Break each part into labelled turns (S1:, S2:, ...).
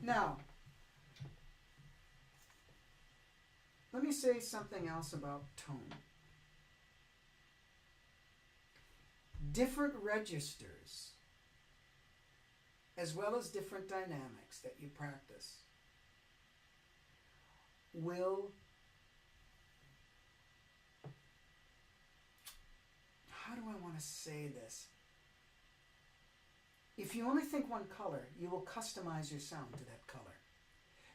S1: Now, let me say something else about tone. Different registers, as well as different dynamics that you practice, will, how do I want to say this? If you only think one color, you will customize your sound to that color.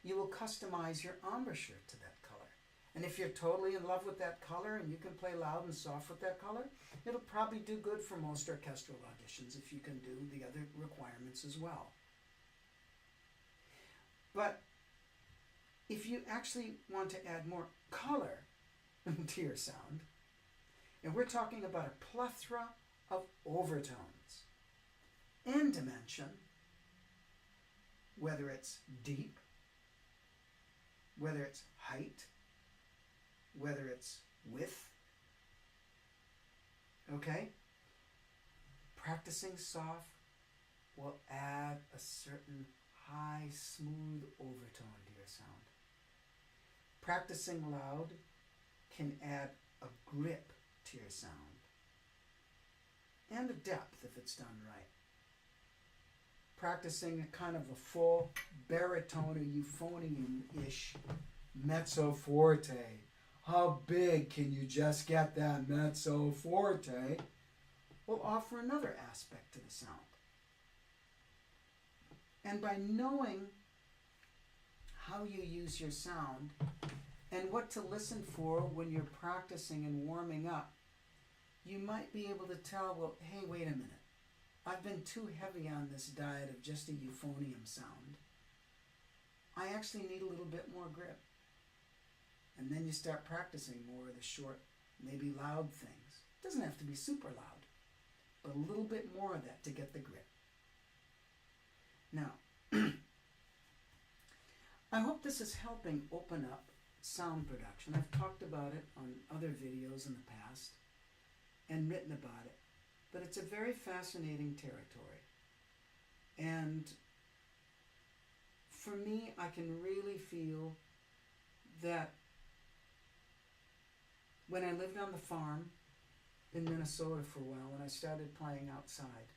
S1: You will customize your embouchure to that color. And if you're totally in love with that color and you can play loud and soft with that color, it'll probably do good for most orchestral auditions if you can do the other requirements as well. But if you actually want to add more color to your sound, and we're talking about a plethora of overtones and dimension, whether it's deep, whether it's height, whether it's width, okay? Practicing soft will add a certain high, smooth overtone to your sound. Practicing loud can add a grip to your sound and a depth if it's done right. Practicing a kind of a full baritone or euphonium-ish mezzo forte. How big can you just get that mezzo forte? Will offer another aspect to the sound. And by knowing how you use your sound and what to listen for when you're practicing and warming up, you might be able to tell, well, hey, wait a minute. I've been too heavy on this diet of just a euphonium sound. I actually need a little bit more grip. And then you start practicing more of the short, maybe loud things. It doesn't have to be super loud, but a little bit more of that to get the grip. Now, I hope this is helping open up sound production. I've talked about it on other videos in the past and written about it, but it's a very fascinating territory. And for me, I can really feel that when I lived on the farm in Minnesota for a while, when I started playing outside,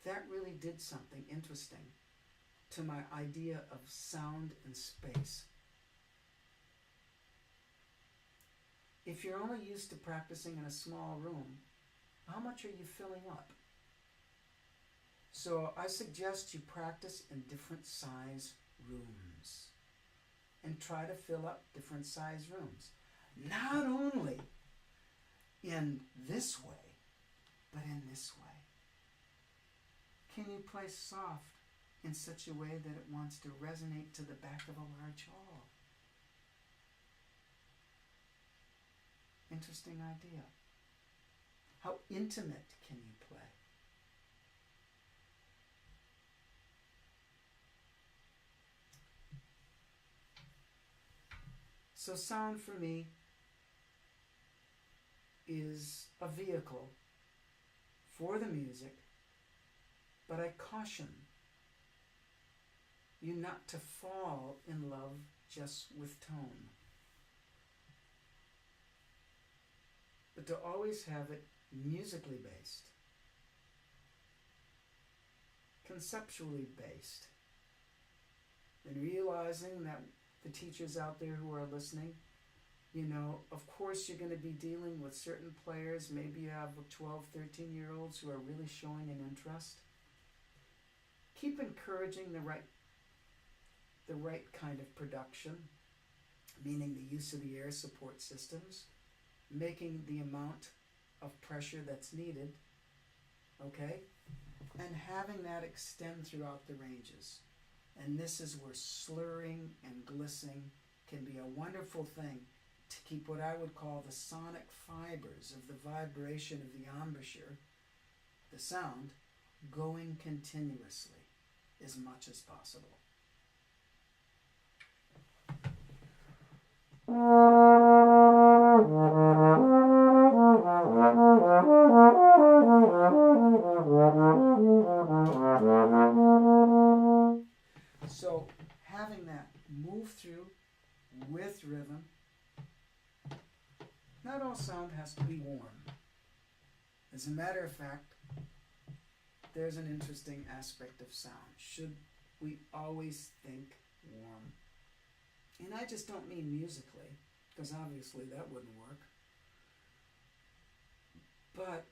S1: that really did something interesting to my idea of sound and space. If you're only used to practicing in a small room, how much are you filling up? So I suggest you practice in different size rooms and try to fill up different size rooms. Not only in this way, but in this way. Can you play soft in such a way that it wants to resonate to the back of a large hall? Interesting idea. How intimate can you play? So sound for me is a vehicle for the music, but I caution you not to fall in love just with tone, but to always have it musically based, conceptually based, and realizing that the teachers out there who are listening, you know, of course you're going to be dealing with certain players. Maybe you have 12, 13-year-olds who are really showing an interest. Keep encouraging encouraging the right kind of production, meaning the use of the air support systems, making the amount of pressure that's needed, okay, and having that extend throughout the ranges. And this is where slurring and glissing can be a wonderful thing to keep what I would call the sonic fibers of the vibration of the embouchure, the sound, going continuously as much as possible. So having that move through with rhythm. Not all sound has to be warm. As a matter of fact, there's an interesting aspect of sound. Should we always think warm? And I just don't mean musically, because obviously that wouldn't work. But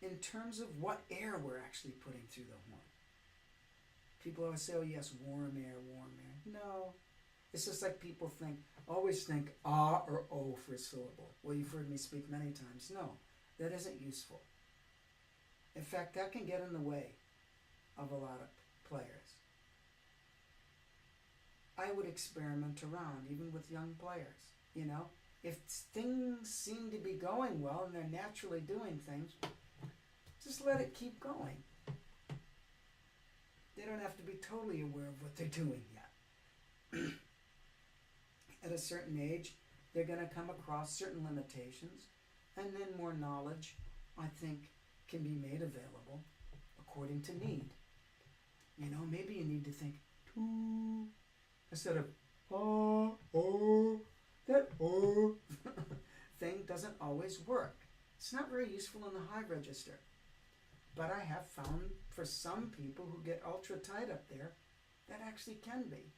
S1: in terms of what air we're actually putting through the horn. People always say, oh yes, warm air, warm air. No. It's just like people always think ah or o for a syllable. Well, you've heard me speak many times. No, that isn't useful. In fact, that can get in the way of a lot of players. I would experiment around, even with young players. You know, if things seem to be going well and they're naturally doing things, just let it keep going. They don't have to be totally aware of what they're doing yet. At a certain age, they're going to come across certain limitations, and then more knowledge, I think, can be made available according to need. You know, maybe you need to think, "Too," instead of, "oh, oh." That "oh" thing doesn't always work. It's not very useful in the high register. But I have found for some people who get ultra tight up there, that actually can be.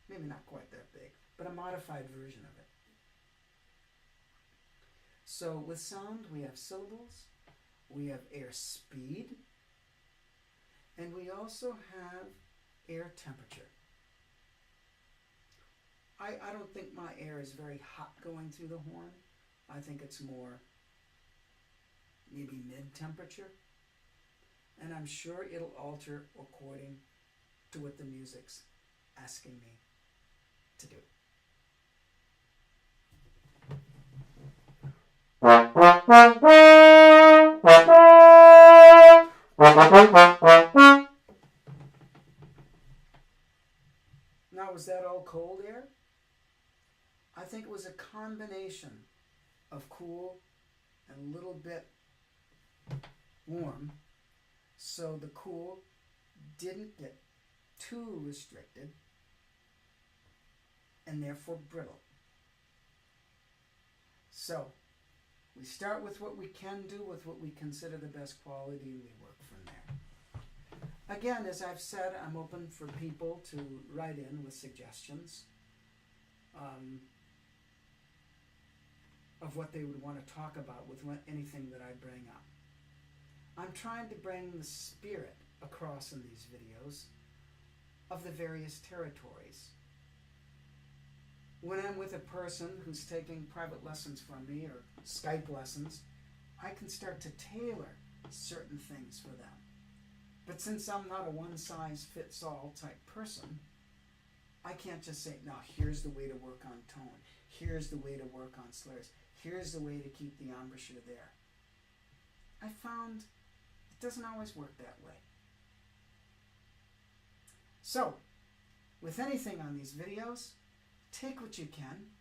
S1: Maybe not quite that big, but a modified version of it. So with sound, we have syllables, we have air speed, and we also have air temperature. I don't think my air is very hot going through the horn. I think it's more maybe mid-temperature. And I'm sure it'll alter according to what the music's asking me to do. Now, was that all cold air? I think it was a combination of cool and a little bit warm, so the cool didn't get too restricted and therefore brittle. So we start with what we can do with what we consider the best quality, and we work from there. Again, as I've said, I'm open for people to write in with suggestions of what they would want to talk about with anything that I bring up. I'm trying to bring the spirit across in these videos of the various territories. When I'm with a person who's taking private lessons from me or Skype lessons, I can start to tailor certain things for them. But since I'm not a one-size-fits-all type person, I can't just say, no, here's the way to work on tone. Here's the way to work on slurs. Here's the way to keep the embouchure there. I found it doesn't always work that way. So, with anything on these videos, take what you can.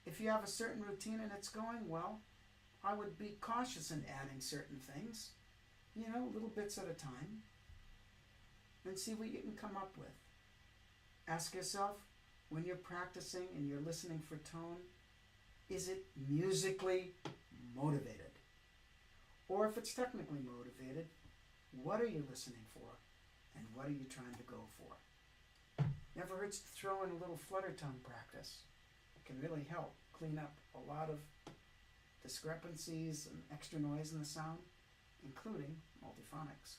S1: If you have a certain routine and it's going well, I would be cautious in adding certain things, little bits at a time, and see what you can come up with. Ask yourself, when you're practicing and you're listening for tone, is it musically motivated? Or if it's technically motivated, what are you listening for? And what are you trying to go for? Never hurts to throw in a little flutter tone practice. It can really help clean up a lot of discrepancies and extra noise in the sound, including multiphonics.